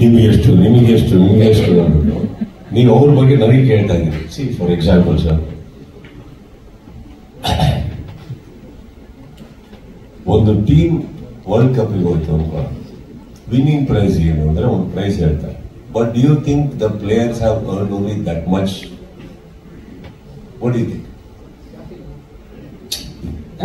ನಿಮಗೆಷ್ಟು ಅಂದ್ಬಿಟ್ಟು ನೀವು ಅವ್ರ ಬಗ್ಗೆ ನನಗೆ ಕೇಳ್ತಾ ಇದ್ದೀರಿ. ಸಿ ಫಾರ್ ಎಕ್ಸಾಂಪಲ್ ಸರ್, ಒಂದು ಟೀಮ್ ವರ್ಲ್ಡ್ ಕಪ್ ಹೋಯ್ತು ಅನ್ಕೋ, ವಿನ್ನಿಂಗ್ ಪ್ರೈಸ್ ಏನು ಅಂದ್ರೆ ಒಂದು ಪ್ರೈಸ್ ಹೇಳ್ತಾರೆ. But do you think the players have earned only that much? What do you think?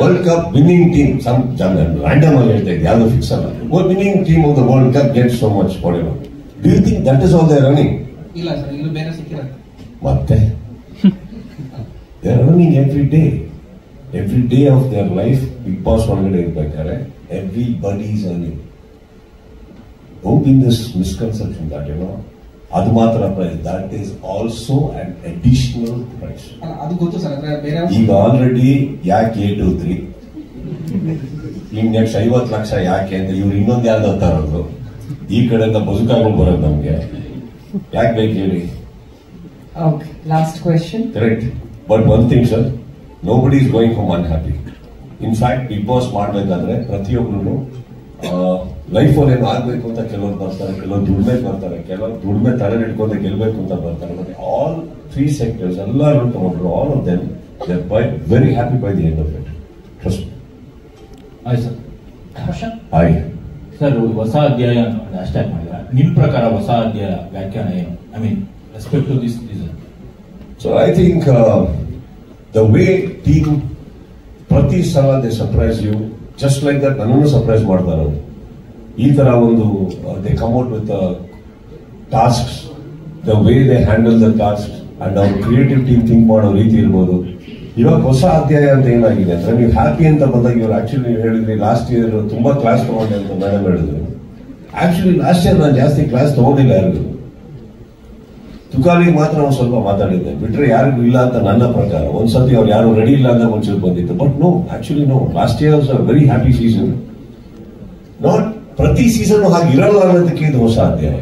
World cup winning team, some random ಆಗಿ ಹೇಳ್ತಾ ಇದ್ದೆ, ಯಾವ್ದು ಫಿಕ್ಸ್ ಅಲ್ಲ. Winning team of the world cup get so much forever. Do you think that is all they running? ಇಲ್ಲ sir, ಇಲ್ಲೂ ಬೇರೆ ಸಿಕ್ಕಿರುತ್ತೆ. ಮತ್ತೆ they are running every day of their life. Bigg Boss ಒಳಗಡೆ ಇರ್ಬೇಕಾದ್ರೆ everybody is earning. Don't in this misconception that you know ಅದು ಮಾತ್ರ prize, that is also an additional prize. ಅದು ಗೊತ್ತು ಸರ್. ಬೇರೆ ಈಗ ಆಲ್ರೆಡಿ ಯಾಕೆ 8-3 ಈಗ ನೆಕ್ಸ್ಟ್ 50 ಲಕ್ಷ ಯಾಕೆ ಅಂತ ಇವ್ರು ಇನ್ನೊಂದು ಯಾವ್ದು ತರೋದು, ಈ ಕಡೆಯಿಂದ ಬದುಕಾಗಳು ಬರೋದು ನಮ್ಗೆ ಯಾಕೆ ಬೇಕು ಹೇಳಿ? Last question. Correct. But one thing sir, nobody is going home unhappy. In fact Bigg Boss ಮಾಡಬೇಕಾದ್ರೆ ಪ್ರತಿಯೊಬ್ಬರು ಲೈಫಲ್ಲಿ ಏನು ಆಗ್ಬೇಕು ಅಂತ ಕೆಲವರು ಬರ್ತಾರೆ, ಕೆಲವರು ದುಡ್ಮೆಗೆ ಬರ್ತಾರೆ, ಕೆಲವರು ದುಡ್ಮೆ ತಲೆ ಇಟ್ಕೊಂಡೆ ಗೆಲ್ಬೇಕು ಅಂತ ಬರ್ತಾರೆ. ಬಟ್ ಆಲ್ 3 ಸೆಕ್ಟರ್ಸ್ ಎಲ್ಲರೂ ತಗೊಂಡ್ರು, all of them they are by very happy by the end of it. Trust. ಆಯ್ತು ಸರ್. ಆಯ್ ಸರ್, ಹೊಸ ಅಧ್ಯಾಯ ಹ್ಯಾಶ್ಟ್ಯಾಗ್ ಮಾಡಿದ್ರ, ನಿಮ್ ಪ್ರಕಾರ ಹೊಸ ಅಧ್ಯಾಯ ವ್ಯಾಖ್ಯಾನ ಏನು? I mean respect to this season. So I think the way team ಪ್ರತಿ ಸಲ they surprise you, just like that ನನ್ನನ್ನು ಸರ್ಪ್ರೈಸ್ ಮಾಡ್ತಾರೆ. ಈ ತರ ಒಂದು they come out with tasks, the way they handle the task and ಅವ್ರ creative team think ಮಾಡೋ ರೀತಿ ಇರ್ಬೋದು. ಇವಾಗ ಹೊಸ ಅಧ್ಯಾಯ ಅಂತ ಏನಾಗಿದೆ ಅಂದ್ರೆ, ನೀವು ಹ್ಯಾಪಿ ಅಂತ ಬಂದಾಗ ಇವ್ರು ಆಕ್ಚುಲಿ ನೀವು ಹೇಳಿದ್ರಿ ಲಾಸ್ಟ್ ಇಯರ್ ತುಂಬಾ ಕ್ಲಾಸ್ ತಗೊಂಡೆ ಅಂತ ಮೇಡಮ್ ಹೇಳಿದ್ರು. ಆಕ್ಚುಲಿ ಲಾಸ್ಟ್ ಇಯರ್ ನಾನು ಜಾಸ್ತಿ ಕ್ಲಾಸ್ ತಗೊಂಡಿಲ್ಲ ಯಾರಿಗೂ, ತುಕಾಲಿಗೆ ಮಾತ್ರ ಒಂದು ಸ್ವಲ್ಪ ಮಾತಾಡಿದ್ದೆ, ಬಿಟ್ರೆ ಯಾರಿಗೂ ಇಲ್ಲ ಅಂತ ನನ್ನ ಪ್ರಕಾರ. ಒಂದ್ಸತಿ ಅವ್ರು ಯಾರು ರೆಡಿ ಇಲ್ಲ ಅಂತ ಒಂಚೂರು ಬಂದಿತ್ತು. But no, actually no, last year was a very happy season. Not ಪ್ರತಿ ಸೀಸನ್ ಹಾಗೆ ಇರಲ್ಲ ಅನ್ನೋದಕ್ಕೆ ಇದು ಹೊಸ ಅಧ್ಯಾಯ.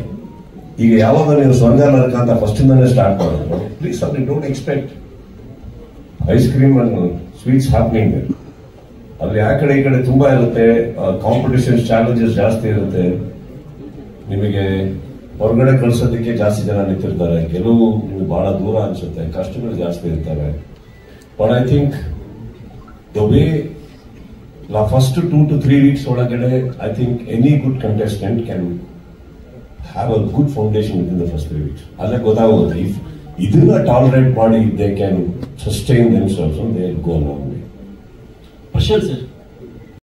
ಈಗ ಯಾವಾಗ ನೀವು ಸ್ವರ್ಗ ನರಕ ಅಂತ ಫಸ್ಟ್ ಇಂದಾನೆ ಸ್ಟಾರ್ಟ್ ಮಾಡಿದ್ರು, ಪ್ಲೀಸ್ ಅವ್ರಿಗೆ don't expect ice cream and sweets happening. ಅಲ್ಲಿ ಆ ಕಡೆ ಈ ಕಡೆ ತುಂಬಾ ಇರುತ್ತೆ, ಕಾಂಪಿಟೇಷನ್ ಚಾಲೆಂಜಸ್ ಜಾಸ್ತಿ ಇರುತ್ತೆ. ನಿಮಗೆ ಹೊರಗಡೆ ಕಳ್ಸೋದಕ್ಕೆ ಜಾಸ್ತಿ ಜನ ನಿಂತಿರ್ತಾರೆ, ಕೆಲವು ನಿಮ್ಗೆ ಬಹಳ ದೂರ ಅನ್ಸುತ್ತೆ, ಕಷ್ಟಗಳು ಜಾಸ್ತಿ ಇರ್ತಾರೆ. But I think the way first 2 to 3 weeks ಒಳಗಡೆ I think any good contestant can have a good foundation with in the first 3 weeks. ಅಲ್ಲೇ ಗೊತ್ತಾಗುತ್ತೆ, ಇಫ್ ಇದನ್ನ ಟಾಲರೇಟ್ ಮಾಡಿ they can sustain themselves, they will go a long way. Prashanth sir,